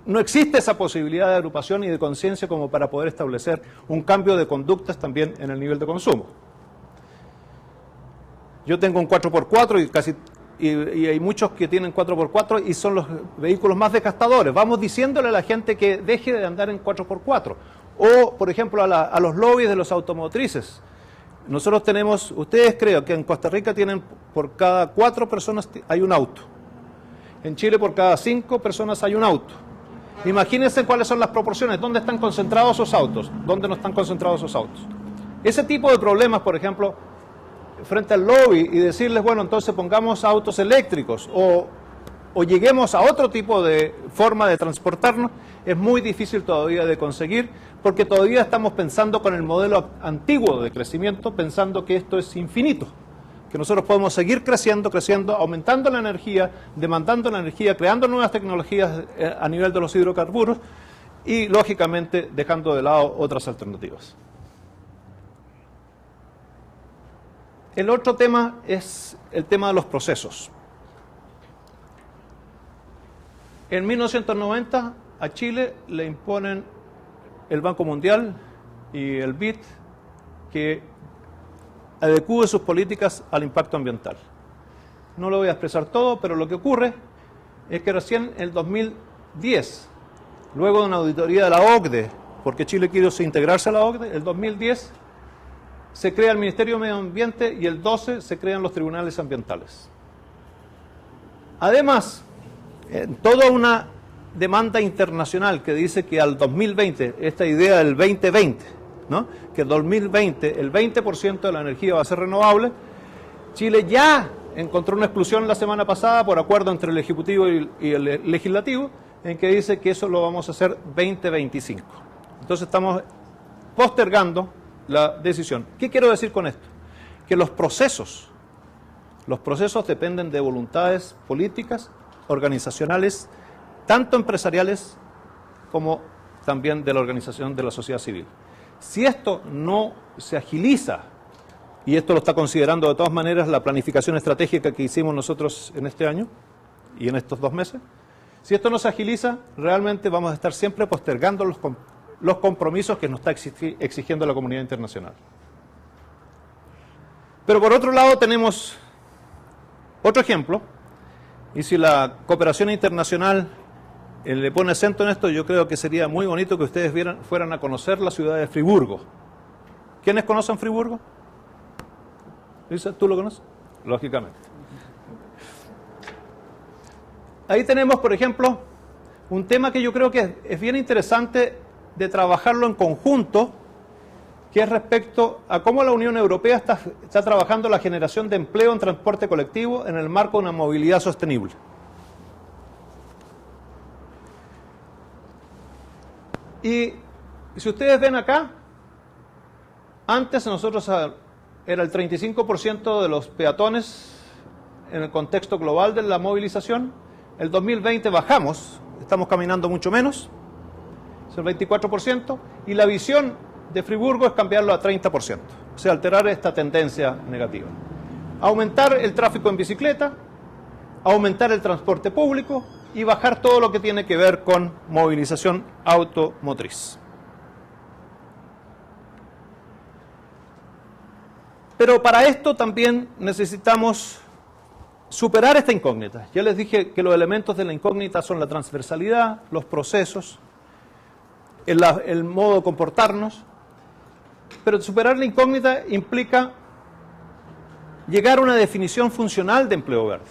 Speaker 1: no existe esa posibilidad de agrupación y de conciencia como para poder establecer un cambio de conductas también en el nivel de consumo. Yo tengo un 4x4 y hay muchos que tienen 4x4 y son los vehículos más desgastadores. Vamos diciéndole a la gente que deje de andar en 4x4. O, por ejemplo, a los lobbies de los automotrices. Nosotros tenemos, ustedes creo que en Costa Rica tienen por cada 4 personas hay un auto. En Chile por cada 5 personas hay un auto. Imagínense cuáles son las proporciones, dónde están concentrados esos autos, dónde no están concentrados esos autos. Ese tipo de problemas, por ejemplo, frente al lobby y decirles, bueno, entonces pongamos autos eléctricos o lleguemos a otro tipo de forma de transportarnos, es muy difícil todavía de conseguir, porque todavía estamos pensando con el modelo antiguo de crecimiento, pensando que esto es infinito, que nosotros podemos seguir creciendo, aumentando la energía, demandando la energía, creando nuevas tecnologías a nivel de los hidrocarburos y, lógicamente, dejando de lado otras alternativas. El otro tema es el tema de los procesos. En 1990 a Chile le imponen el Banco Mundial y el BID que adecúe sus políticas al impacto ambiental. No lo voy a expresar todo, pero lo que ocurre es que recién en el 2010, luego de una auditoría de la OCDE, porque Chile quiso integrarse a la OCDE, el 2010 se crea el Ministerio de Medio Ambiente y el 12 se crean los tribunales ambientales. Además, toda una demanda internacional que dice que al 2020, esta idea del 2020, ¿no? Que el 2020 el 20% de la energía va a ser renovable. Chile ya encontró una exclusión la semana pasada por acuerdo entre el Ejecutivo y el Legislativo, en que dice que eso lo vamos a hacer 2025. Entonces estamos postergando la decisión. ¿Qué quiero decir con esto? Que los procesos dependen de voluntades políticas, organizacionales, tanto empresariales como también de la organización de la sociedad civil. Si esto no se agiliza, y esto lo está considerando de todas maneras la planificación estratégica que hicimos nosotros en este año y en estos 2 meses, si esto no se agiliza, realmente vamos a estar siempre postergando los compromisos que nos está exigiendo la comunidad internacional. Pero por otro lado tenemos otro ejemplo, y si la cooperación internacional le pone acento en esto, yo creo que sería muy bonito que ustedes fueran a conocer la ciudad de Friburgo. ¿Quiénes conocen Friburgo? Lisa, ¿tú lo conoces? Lógicamente. Ahí tenemos, por ejemplo, un tema que yo creo que es bien interesante de trabajarlo en conjunto que es respecto a cómo la Unión Europea está trabajando la generación de empleo en transporte colectivo en el marco de una movilidad sostenible. Y si ustedes ven acá, antes nosotros era el 35% de los peatones en el contexto global de la movilización. El 2020 bajamos, estamos caminando mucho menos, es el 24%, y la visión de Friburgo es cambiarlo a 30%, o sea, alterar esta tendencia negativa. Aumentar el tráfico en bicicleta, aumentar el transporte público y bajar todo lo que tiene que ver con movilización automotriz. Pero para esto también necesitamos superar esta incógnita. Ya les dije que los elementos de la incógnita son la transversalidad, los procesos, el modo de comportarnos, pero superar la incógnita implica llegar a una definición funcional de empleo verde.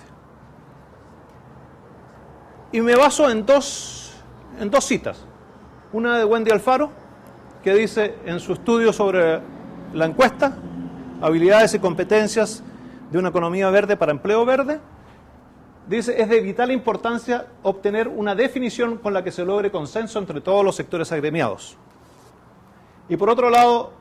Speaker 1: Y me baso en dos citas. Una de Wendy Alfaro, que dice en su estudio sobre la encuesta, habilidades y competencias de una economía verde para empleo verde, dice, es de vital importancia obtener una definición con la que se logre consenso entre todos los sectores agremiados. Y por otro lado,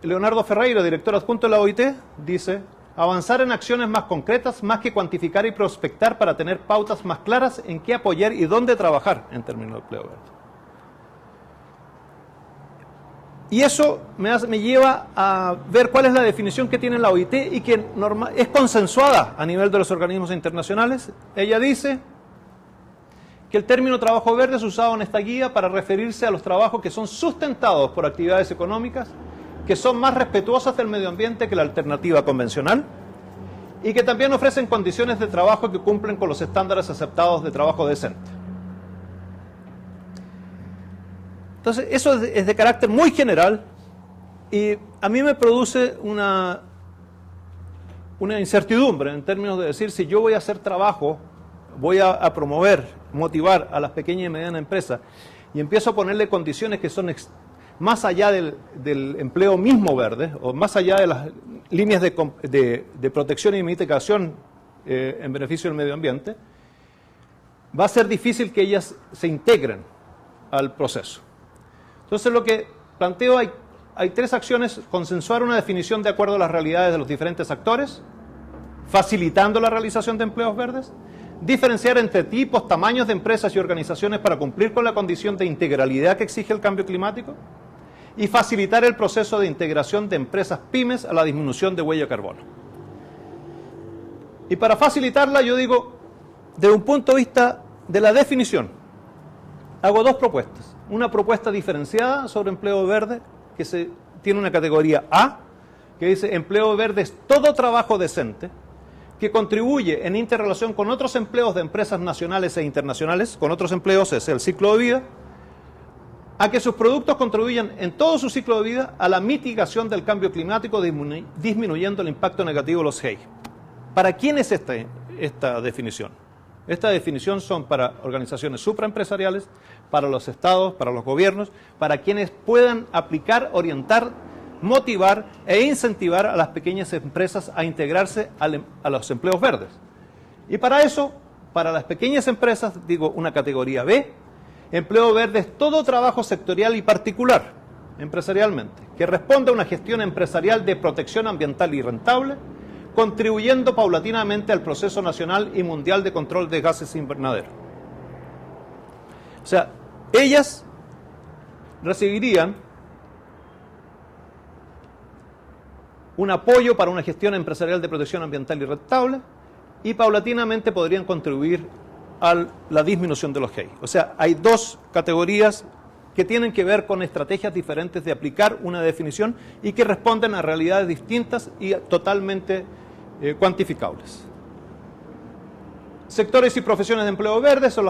Speaker 1: Leonardo Ferreira, director adjunto de la OIT, dice, avanzar en acciones más concretas, más que cuantificar y prospectar para tener pautas más claras en qué apoyar y dónde trabajar en términos de empleo verde. Y eso me lleva a ver cuál es la definición que tiene la OIT y que es consensuada a nivel de los organismos internacionales. Ella dice que el término trabajo verde es usado en esta guía para referirse a los trabajos que son sustentados por actividades económicas que son más respetuosas del medio ambiente que la alternativa convencional y que también ofrecen condiciones de trabajo que cumplen con los estándares aceptados de trabajo decente. Entonces, eso es de carácter muy general y a mí me produce una incertidumbre en términos de decir si yo voy a hacer trabajo, voy a promover, motivar a las pequeñas y medianas empresas y empiezo a ponerle condiciones que son más allá del empleo mismo verde o más allá de las líneas de protección y mitigación en beneficio del medio ambiente, va a ser difícil que ellas se integren al proceso. Entonces lo que planteo, hay tres acciones: consensuar una definición de acuerdo a las realidades de los diferentes actores, facilitando la realización de empleos verdes, diferenciar entre tipos, tamaños de empresas y organizaciones para cumplir con la condición de integralidad que exige el cambio climático, y facilitar el proceso de integración de empresas pymes a la disminución de huella de carbono. Y para facilitarla, yo digo, desde un punto de vista de la definición, hago dos propuestas. Una propuesta diferenciada sobre empleo verde, que tiene una categoría A, que dice empleo verde es todo trabajo decente que contribuye en interrelación con otros empleos de empresas nacionales e internacionales, con otros empleos es el ciclo de vida, a que sus productos contribuyan en todo su ciclo de vida a la mitigación del cambio climático, disminuyendo el impacto negativo de los GEI. ¿Para quién es esta definición? Esta definición son para organizaciones supraempresariales, para los estados, para los gobiernos, para quienes puedan aplicar, orientar, motivar e incentivar a las pequeñas empresas a integrarse a los empleos verdes. Y para eso, para las pequeñas empresas, digo una categoría B, empleo verde es todo trabajo sectorial y particular, empresarialmente, que responde a una gestión empresarial de protección ambiental y rentable, contribuyendo paulatinamente al proceso nacional y mundial de control de gases invernadero. O sea, ellas recibirían un apoyo para una gestión empresarial de protección ambiental y rentable y paulatinamente podrían contribuir a la disminución de los GEI. O sea, hay dos categorías que tienen que ver con estrategias diferentes de aplicar una definición y que responden a realidades distintas y totalmente cuantificables. Sectores y profesiones de empleo verde, eso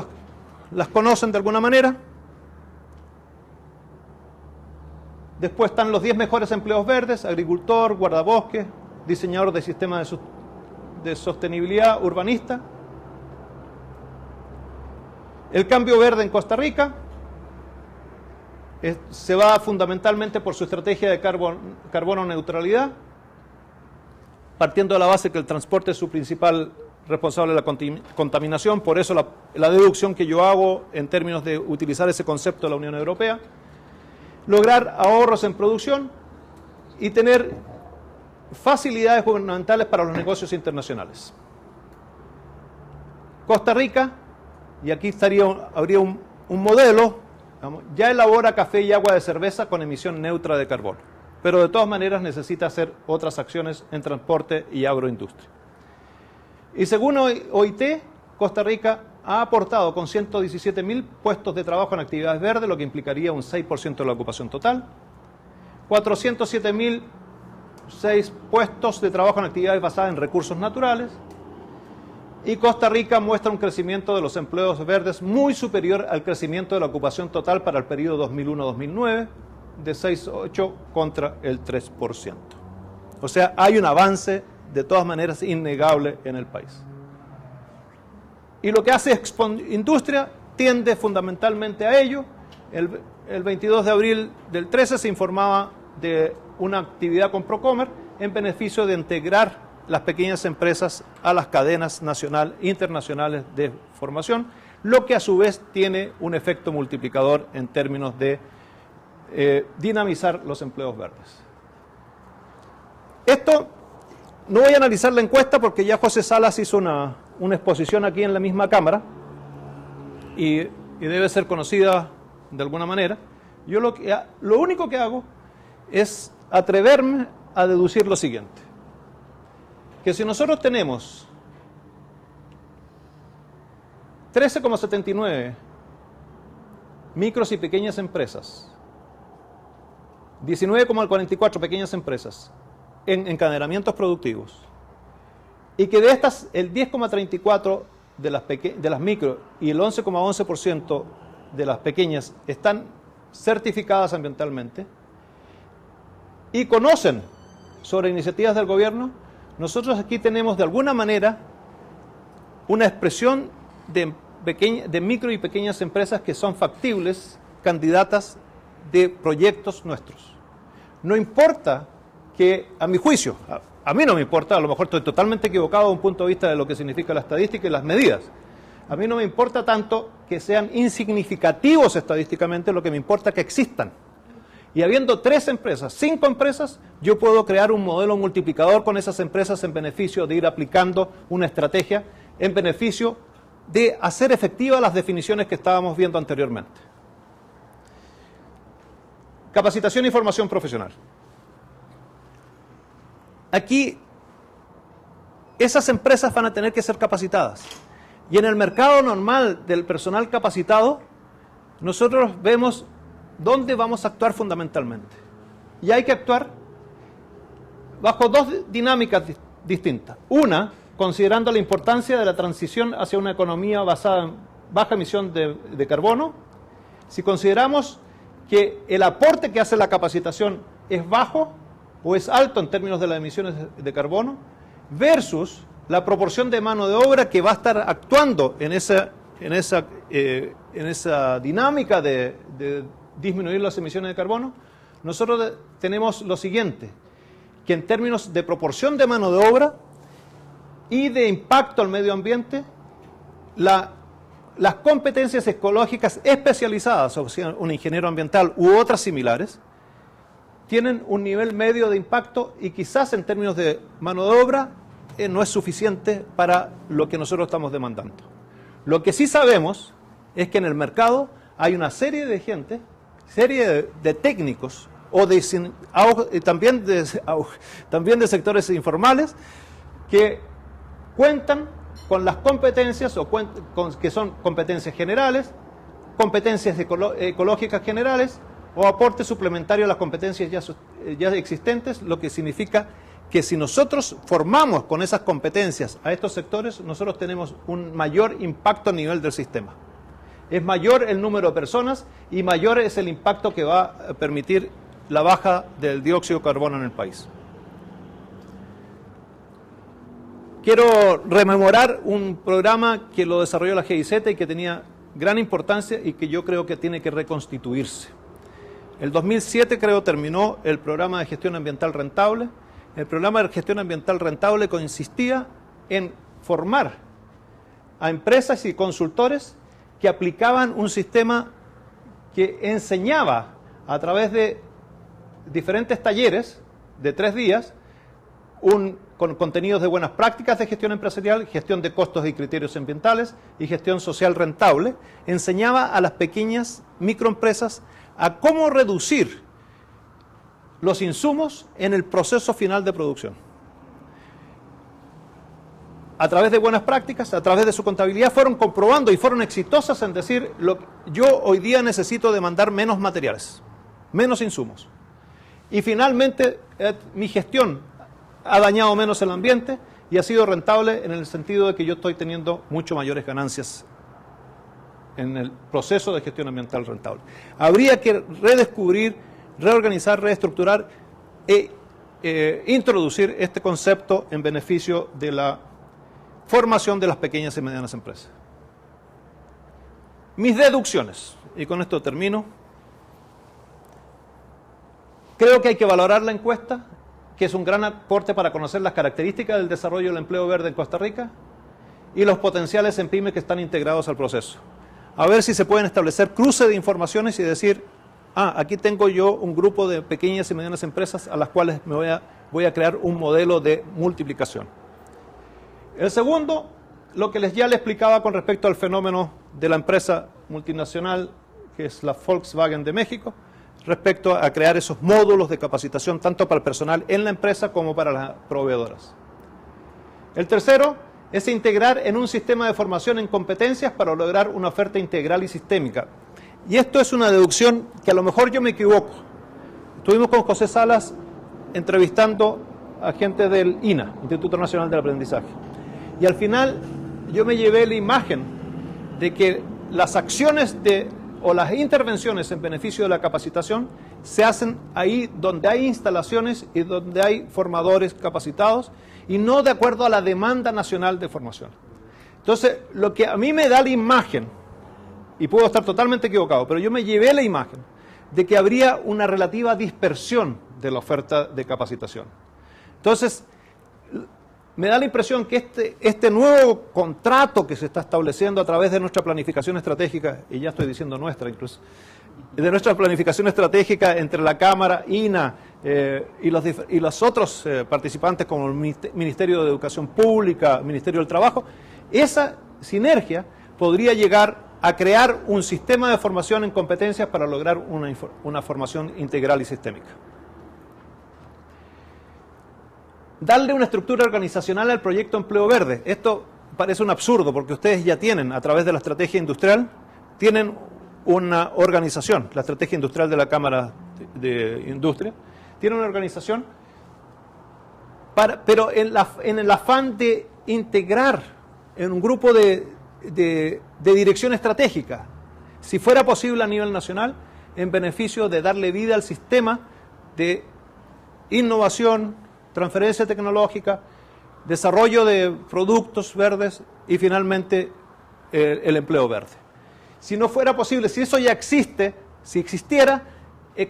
Speaker 1: las conocen de alguna manera. Después están los 10 mejores empleos verdes: agricultor, guardabosques, diseñador de sistemas de sostenibilidad, urbanista. El cambio verde en Costa Rica, se va fundamentalmente por su estrategia de carbono neutralidad, partiendo de la base que el transporte es su principal responsable de la contaminación, por eso la deducción que yo hago en términos de utilizar ese concepto de la Unión Europea, lograr ahorros en producción y tener facilidades gubernamentales para los negocios internacionales. Costa Rica, y aquí habría un modelo, ya elabora café y agua de cerveza con emisión neutra de carbono, pero de todas maneras necesita hacer otras acciones en transporte y agroindustria. Y según OIT, Costa Rica ha aportado con 117.000 puestos de trabajo en actividades verdes, lo que implicaría un 6% de la ocupación total, 407.006 puestos de trabajo en actividades basadas en recursos naturales, y Costa Rica muestra un crecimiento de los empleos verdes muy superior al crecimiento de la ocupación total para el periodo 2001-2009, de 6,8% contra el 3%. O sea, hay un avance de todas maneras innegable en el país. Y lo que hace Expo Industria tiende fundamentalmente a ello. El 22 de abril del 13 se informaba de una actividad con Procomer en beneficio de integrar las pequeñas empresas a las cadenas nacional e internacionales de formación, lo que a su vez tiene un efecto multiplicador en términos de dinamizar los empleos verdes. Esto, no voy a analizar la encuesta porque ya José Salas hizo una exposición aquí en la misma Cámara y debe ser conocida de alguna manera. Yo lo único que hago es atreverme a deducir lo siguiente: que si nosotros tenemos 13,79 micros y pequeñas empresas, 19,44 pequeñas empresas en encadenamientos productivos, y que de estas el 10,34 de las micro y el 11,11% de las pequeñas están certificadas ambientalmente y conocen sobre iniciativas del gobierno, nosotros aquí tenemos de alguna manera una expresión de micro y pequeñas empresas que son factibles, candidatas de proyectos nuestros. No importa que, a mi juicio, a mí no me importa, a lo mejor estoy totalmente equivocado desde un punto de vista de lo que significa la estadística y las medidas. A mí no me importa tanto que sean insignificativos estadísticamente, lo que me importa es que existan. Y habiendo 3 empresas, 5 empresas, yo puedo crear un modelo multiplicador con esas empresas en beneficio de ir aplicando una estrategia, en beneficio de hacer efectivas las definiciones que estábamos viendo anteriormente. Capacitación y formación profesional. Aquí, esas empresas van a tener que ser capacitadas. Y en el mercado normal del personal capacitado, nosotros vemos dónde vamos a actuar fundamentalmente. Y hay que actuar bajo 2 dinámicas distintas. Una, considerando la importancia de la transición hacia una economía basada en baja emisión de carbono. Si consideramos que el aporte que hace la capacitación es bajo o es alto en términos de las emisiones de carbono, versus la proporción de mano de obra que va a estar actuando en esa dinámica de disminuir las emisiones de carbono, nosotros tenemos lo siguiente, que en términos de proporción de mano de obra y de impacto al medio ambiente, las competencias ecológicas especializadas, o sea, un ingeniero ambiental u otras similares, tienen un nivel medio de impacto y quizás en términos de mano de obra no es suficiente para lo que nosotros estamos demandando. Lo que sí sabemos es que en el mercado hay una serie de gente, serie de técnicos también de sectores informales que cuentan con las competencias que son competencias generales, competencias ecológicas generales o aporte suplementario a las competencias ya existentes, lo que significa que si nosotros formamos con esas competencias a estos sectores, nosotros tenemos un mayor impacto a nivel del sistema. Es mayor el número de personas y mayor es el impacto que va a permitir la baja del dióxido de carbono en el país. Quiero rememorar un programa que lo desarrolló la GIZ y que tenía gran importancia y que yo creo que tiene que reconstituirse. El 2007 creo terminó el programa de gestión ambiental rentable. El programa de gestión ambiental rentable consistía en formar a empresas y consultores que aplicaban un sistema que enseñaba a través de diferentes talleres de 3 días, con contenidos de buenas prácticas de gestión empresarial, gestión de costos y criterios ambientales y gestión social rentable, enseñaba a las pequeñas microempresas a cómo reducir los insumos en el proceso final de producción. A través de buenas prácticas, a través de su contabilidad, fueron comprobando y fueron exitosas en decir, yo hoy día necesito demandar menos materiales, menos insumos. Y finalmente, mi gestión ha dañado menos el ambiente y ha sido rentable en el sentido de que yo estoy teniendo mucho mayores ganancias en el proceso de gestión ambiental rentable. Habría que redescubrir, reorganizar, reestructurar e introducir este concepto en beneficio de la formación de las pequeñas y medianas empresas. Mis deducciones, y con esto termino. Creo que hay que valorar la encuesta, que es un gran aporte para conocer las características del desarrollo del empleo verde en Costa Rica y los potenciales en pymes que están integrados al proceso. A ver si se pueden establecer cruces de informaciones y decir, aquí tengo yo un grupo de pequeñas y medianas empresas a las cuales voy a crear un modelo de multiplicación. El segundo, lo que ya le explicaba con respecto al fenómeno de la empresa multinacional, que es la Volkswagen de México, respecto a crear esos módulos de capacitación tanto para el personal en la empresa como para las proveedoras. El tercero es integrar en un sistema de formación en competencias para lograr una oferta integral y sistémica. Y esto es una deducción que a lo mejor yo me equivoco. Estuvimos con José Salas entrevistando a gente del INA, Instituto Nacional del Aprendizaje. Y al final yo me llevé la imagen de que las acciones o las intervenciones en beneficio de la capacitación se hacen ahí donde hay instalaciones y donde hay formadores capacitados y no de acuerdo a la demanda nacional de formación. Entonces, lo que a mí me da la imagen, y puedo estar totalmente equivocado, pero yo me llevé la imagen de que habría una relativa dispersión de la oferta de capacitación. Entonces, me da la impresión que este nuevo contrato que se está estableciendo a través de nuestra planificación estratégica, y ya estoy diciendo nuestra incluso, de nuestra planificación estratégica entre la Cámara, INA y los otros participantes como el Ministerio de Educación Pública, Ministerio del Trabajo, esa sinergia podría llegar a crear un sistema de formación en competencias para lograr una formación integral y sistémica. Darle una estructura organizacional al proyecto Empleo Verde. Esto parece un absurdo porque ustedes ya tienen, a través de la estrategia industrial, tienen una organización, la estrategia industrial de la Cámara de Industria, tiene una organización, pero en el afán de integrar en un grupo de dirección estratégica, si fuera posible a nivel nacional, en beneficio de darle vida al sistema de innovación, transferencia tecnológica, desarrollo de productos verdes y finalmente el empleo verde. Si no fuera posible, si eso ya existe, si existiera,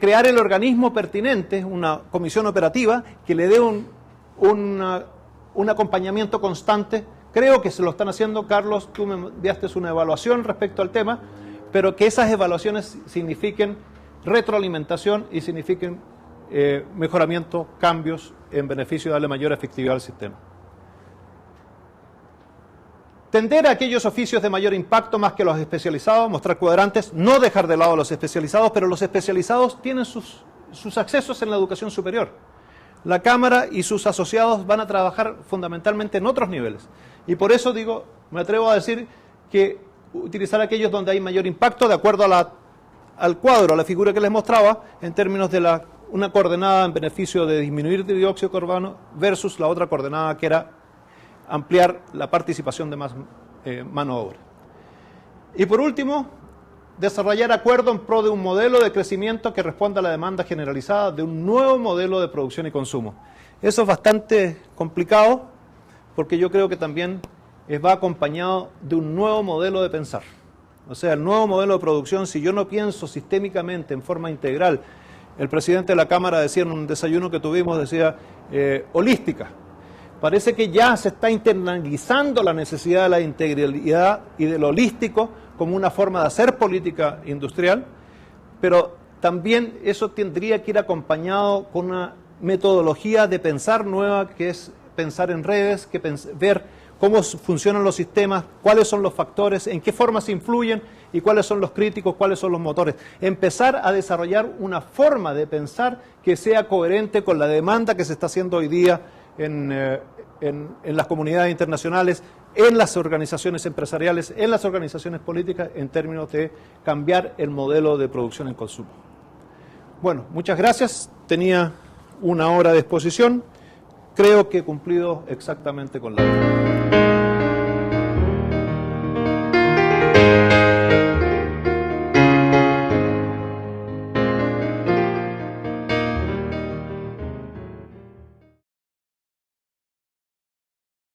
Speaker 1: crear el organismo pertinente, una comisión operativa que le dé un acompañamiento constante. Creo que se lo están haciendo, Carlos, tú me enviaste una evaluación respecto al tema, pero que esas evaluaciones signifiquen retroalimentación y signifiquen mejoramiento, cambios en beneficio de darle mayor efectividad al sistema. Tender a aquellos oficios de mayor impacto más que los especializados, mostrar cuadrantes, no dejar de lado a los especializados, pero los especializados tienen sus accesos en la educación superior. La Cámara y sus asociados van a trabajar fundamentalmente en otros niveles. Y por eso digo, me atrevo a decir que utilizar aquellos donde hay mayor impacto de acuerdo al cuadro, a la figura que les mostraba, en términos de una coordenada en beneficio de disminuir el dióxido de carbono versus la otra coordenada que era ampliar la participación de más mano de obra. Y por último, desarrollar acuerdo en pro de un modelo de crecimiento que responda a la demanda generalizada de un nuevo modelo de producción y consumo. Eso es bastante complicado porque yo creo que también va acompañado de un nuevo modelo de pensar. O sea, el nuevo modelo de producción, si yo no pienso sistémicamente, en forma integral, el presidente de la Cámara decía en un desayuno que tuvimos, decía, holística. Parece que ya se está internalizando la necesidad de la integralidad y de lo holístico como una forma de hacer política industrial, pero también eso tendría que ir acompañado con una metodología de pensar nueva, que es pensar en redes, ver cómo funcionan los sistemas, cuáles son los factores, en qué forma se influyen y cuáles son los críticos, cuáles son los motores. Empezar a desarrollar una forma de pensar que sea coherente con la demanda que se está haciendo hoy día en las comunidades internacionales, en las organizaciones empresariales, en las organizaciones políticas, en términos de cambiar el modelo de producción en consumo. Bueno, muchas gracias. Tenía una hora de exposición. Creo que he cumplido exactamente con la hora.